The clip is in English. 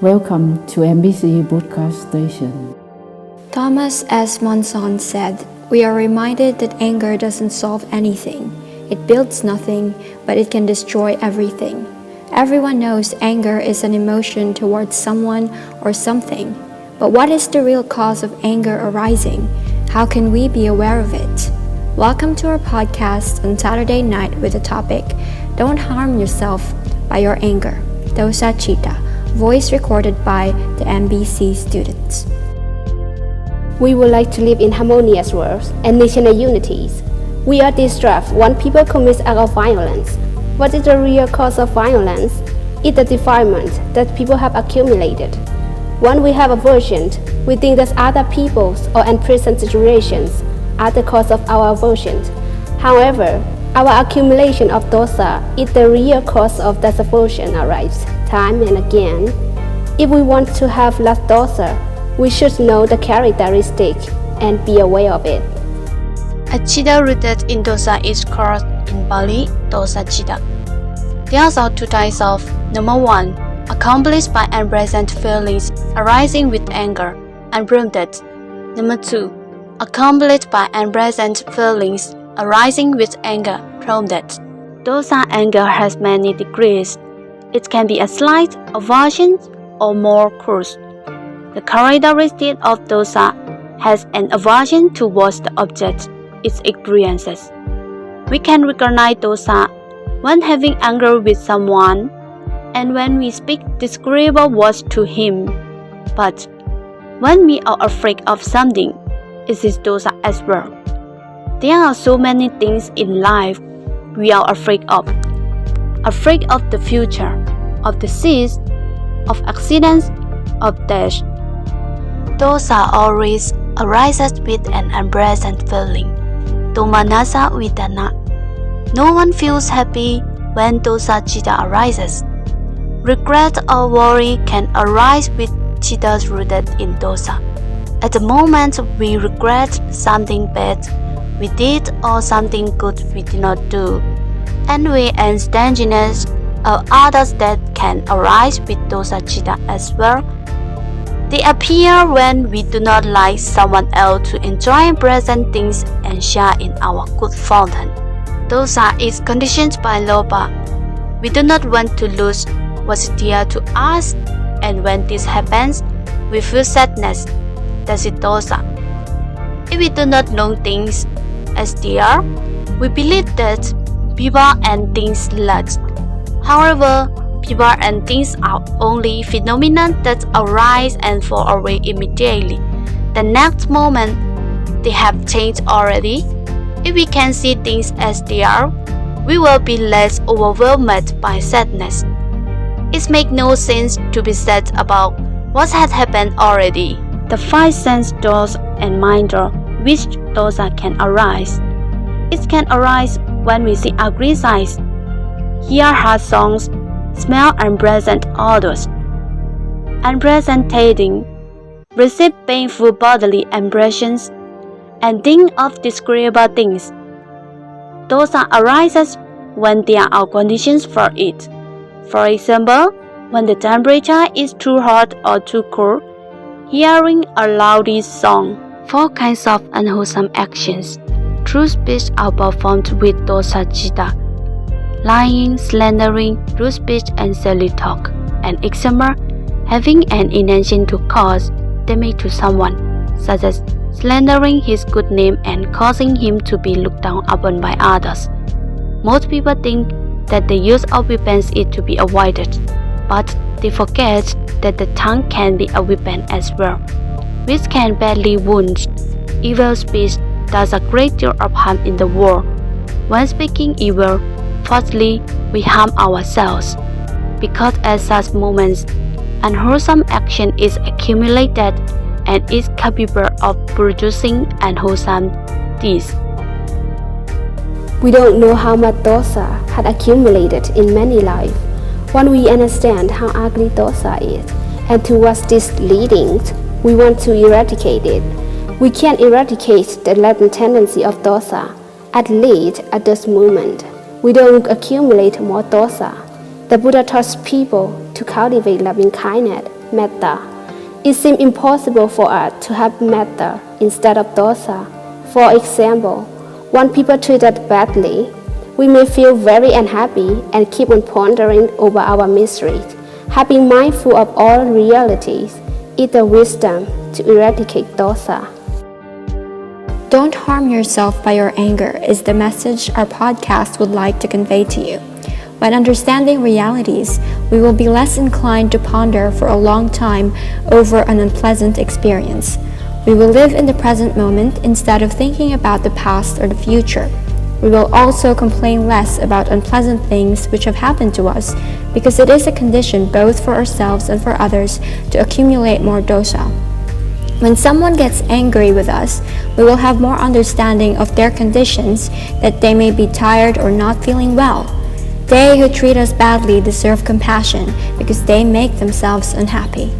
Welcome to MBC broadcast station. Thomas S. Monson said, "We are reminded that anger doesn't solve anything. It builds nothing, but it can destroy everything. Everyone knows anger is an emotion towards someone or something. But what is the real cause of anger arising? How can we be aware of it?" Welcome to our podcast on Saturday night with the topic, "Don't harm yourself by your anger." Dosa Cita, voice recorded by the MBC students. We would like to live in harmonious worlds and national unities. We are distressed when people commit acts of violence. What is the real cause of violence? It's the defilement that people have accumulated. When we have aversion, we think that other people's or unpleasant situations are the cause of our aversion. However, our accumulation of dosa is the real cause of that aversion arrives time and again. If we want to have less dosa, we should know the characteristic and be aware of it. A cita rooted in dosa is called in Bali dosa cita. There are two types of number 1, accomplished by unpleasant feelings arising with anger, unprompted. Number 2, accomplished by unpleasant feelings arising with anger, prompted. Dosa anger has many degrees. It can be a slight aversion or more coarse. The characteristic of dosa has an aversion towards the object it experiences. We can recognize dosa when having anger with someone and when we speak disagreeable words to him. But when we are afraid of something, it is dosa as well. There are so many things in life we are afraid of. Afraid of the future, of disease, of accidents, of death. Dosa always arises with an unpleasant feeling. Domanasa vidana. No one feels happy when dosa cita arises. Regret or worry can arise with citas rooted in dosa. At the moment we regret something bad we did or something good we did not do. Envy and stinginess are others that can arise with dosa cita as well. They appear when we do not like someone else to enjoy present things and share in our good fortune. Dosa is conditioned by lobha. We do not want to lose what's dear to us, and when this happens, we feel sadness. That's it dosa. If we do not know things as they are, we believe that people and things last. However, people and things are only phenomena that arise and fall away immediately. The next moment, they have changed already. If we can see things as they are, we will be less overwhelmed by sadness. It makes no sense to be sad about what has happened already. The 5 sense doors and mind door, which dosa can arise. It can arise when we see ugly sights, hear hard songs, smell unpleasant odors, unpleasant tasting, receive painful bodily impressions, and think of disagreeable things. Dosa arises when there are conditions for it. For example, when the temperature is too hot or too cold, hearing a loud song. 4 kinds of unwholesome actions through speech are performed with dosa cita: lying, slandering, rude speech, and silly talk. An example, having an intention to cause damage to someone, such as slandering his good name and causing him to be looked down upon by others. Most people think that the use of weapons is to be avoided, but they forget that the tongue can be a weapon as well, which can badly wound. Evil speech does a great deal of harm in the world. When speaking evil, firstly, we harm ourselves, because at such moments, unwholesome action is accumulated and is capable of producing unwholesome deeds. We don't know how much dosa had accumulated in many lives. When we understand how ugly dosa is and to what this leading, we want to eradicate it. We can eradicate the latent tendency of dosa, at least at this moment. We don't accumulate more dosa. The Buddha taught people to cultivate loving kindness, metta. It seems impossible for us to have metta instead of dosa. For example, when people treat us badly, we may feel very unhappy and keep on pondering over our miseries. Having mindful of all realities is the wisdom to eradicate dosa. Don't harm yourself by your anger is the message our podcast would like to convey to you. By understanding realities, we will be less inclined to ponder for a long time over an unpleasant experience. We will live in the present moment instead of thinking about the past or the future. We will also complain less about unpleasant things which have happened to us, because it is a condition both for ourselves and for others to accumulate more dosa. When someone gets angry with us, we will have more understanding of their conditions, that they may be tired or not feeling well. They who treat us badly deserve compassion because they make themselves unhappy.